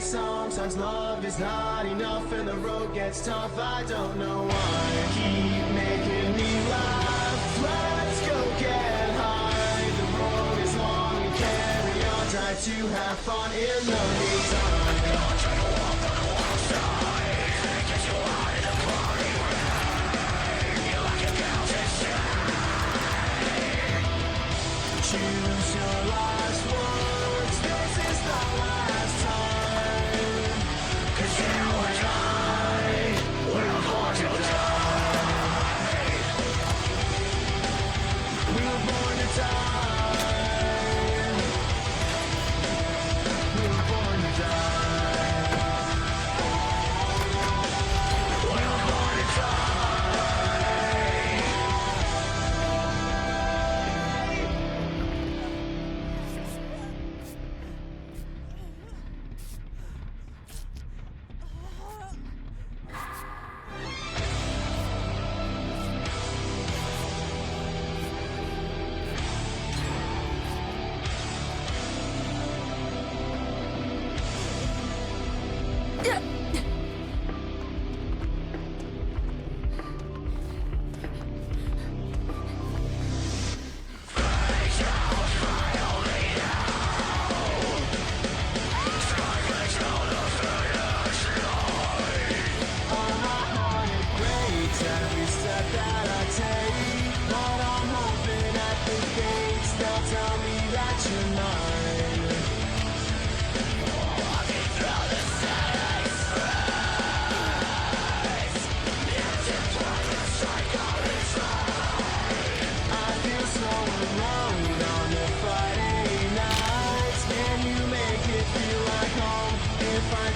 Sometimes love is not enough and the road gets tough. I don't know why. Keep making me laugh. Let's go get high. The road is long and carry on. Try to have fun in the meantime. Try to walk on the wild side. Get you out of the party rain. You like a girl to shine. Choose your last words. This is the last time. You and I, we're born to die. We were born to die. We were born to die. We were born to die.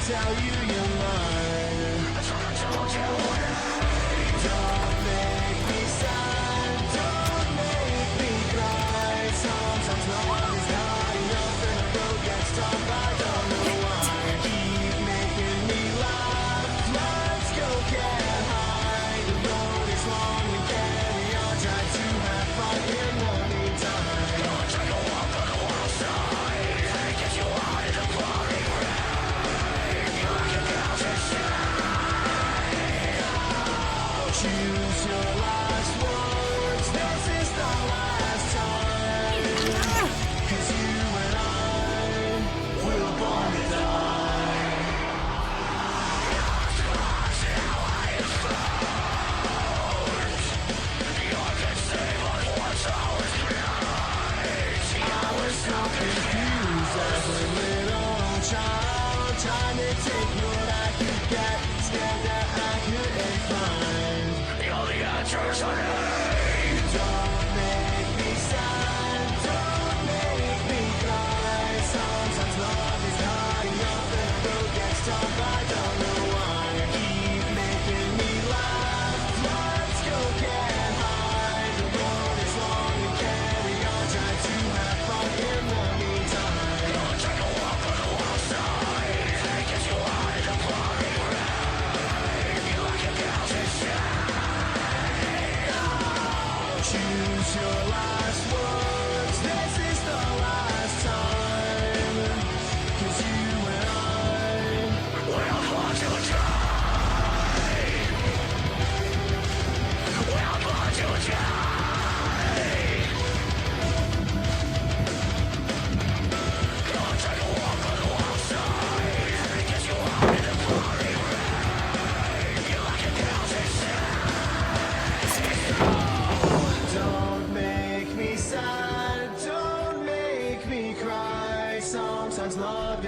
Tell you you're mine. I told you don't make me sad. Don't make me cry. Sometimes love is not enough and the road gets tough. I don't know why. Keep making me laugh. Let's go get high. The road is long and carry on. Try to have fun in the meantime. Try to walk on the wild side. Get you out of the party rain. Choose your last words. This is the last time. 'Cause you and I, we were born to die. You can save us once I was behind. I was so confused as a little child, trying to take what I could get, scared that I couldn't find. You're the answers I need. Don't make me sad. Don't make me cry. Sometimes love is not enough and the road gets tough. I don't know why. Keep making me laugh. Let's go get high. The road is long and carry on. Try to have fun in the meantime. Try to walk on the wild side. Get you out of the party rain. You like a girl to shine. Choose your last words. This is the last time. 'Cause you and I, we're born to die. We're born to die.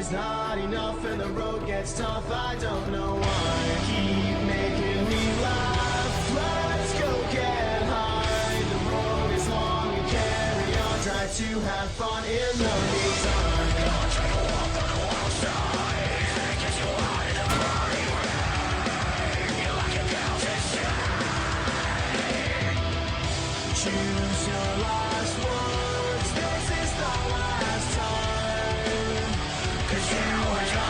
is not enough and the road gets tough. I don't know why. Keep making me laugh. Let's go get high. The road is long and carry on. Try to have fun in the meantime. Don't try to walk on the wild side. Get you out in the burning rain. You like a girl to shine. Choose your last words. This is the last time. 'Cause you and I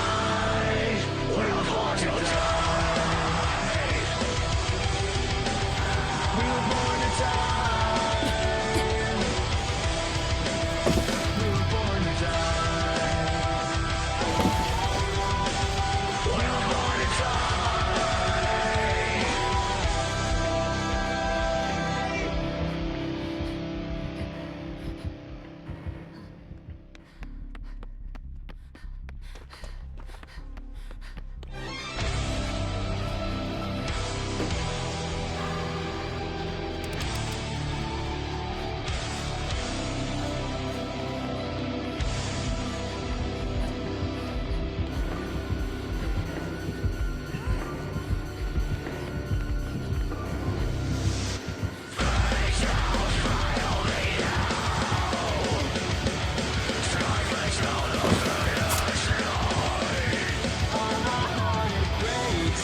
will born to die. We were born to die. We were born to die. We were born to die.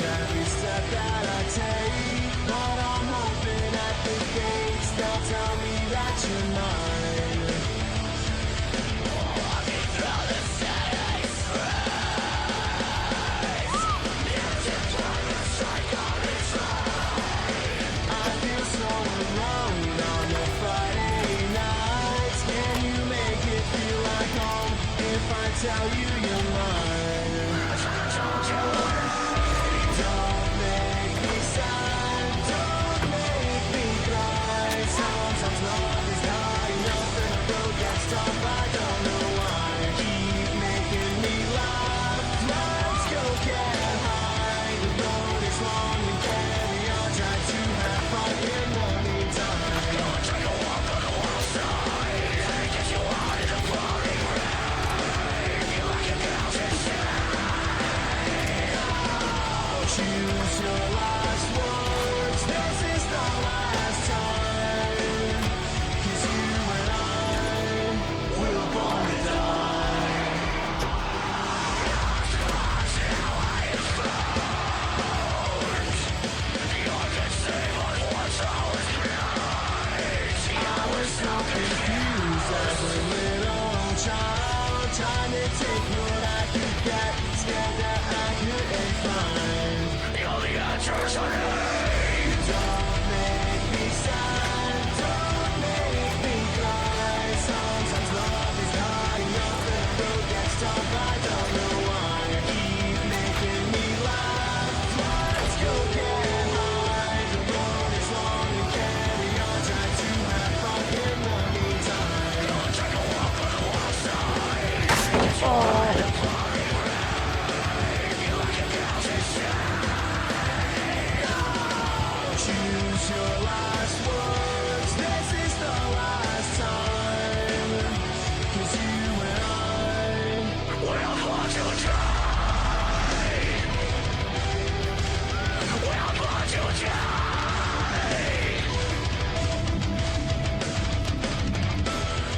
Every step that I take, but I'm hoping at the gates they'll tell me that you're mine. Walking through the city streets, I feel so alone on the Friday nights. Can you make it feel like home if I tell you you're mine? Don't make me sad, don't make me cry. Sometimes love is not enough and the road gets tough. I don't know why. Keep making me laugh. Let's go get high. The road is long and carry on. Try to have fun in the meantime. Don't try to walk on the wild side. Get you out in the pouring rain. You like a girl to shine. Choose your last words. This is the last time. 'Cause you and I were born to die. I was so confused as a little child, trying to take what I could get, scared that I couldn't find. The only answers are don't make me sad, don't make me cry. Sometimes love is not enough and the road gets tough. I don't know why. Keep making me laugh. Let's go get high. The road is long and carry on. Try to have fun in the meantime. Don't try to walk on the wild side. Get you out in the pouring rain. You like a girl to shine. Choose your last words. This is the last time. 'Cause you and I will want to die. We'll want to die.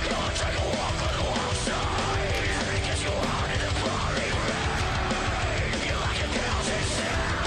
Don't try to walk on the wild side. Get you out in the pouring rain. You like a girl to shine.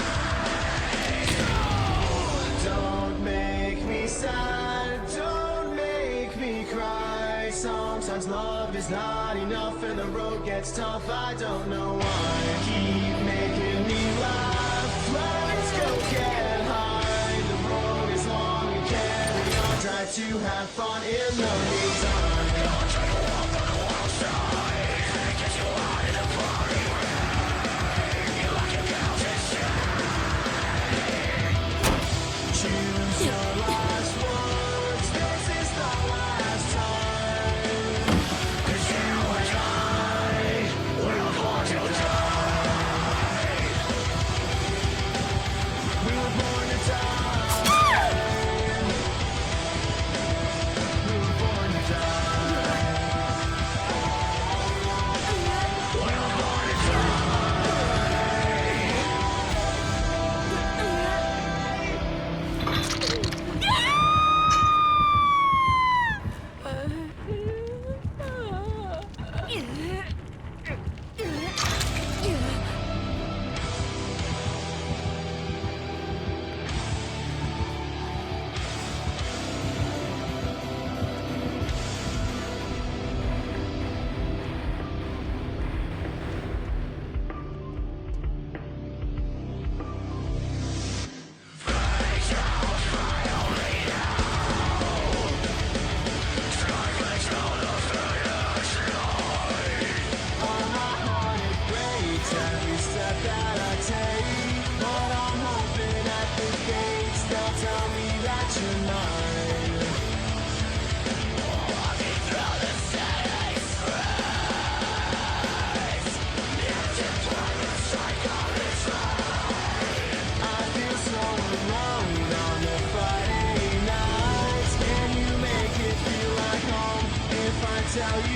Don't make me sad, don't make me cry. Sometimes love is not enough and the road gets tough. I don't know why. Keep making me laugh. Let's go get high. The road is long and carry on. Try to have fun in the meantime. Don't try to walk on the wild side. Get you out in the pouring rain. You like a girl to shine. Choose your last words. This is the last time. 'Cause you and I were born to die. We were born to die. We were born to die. now you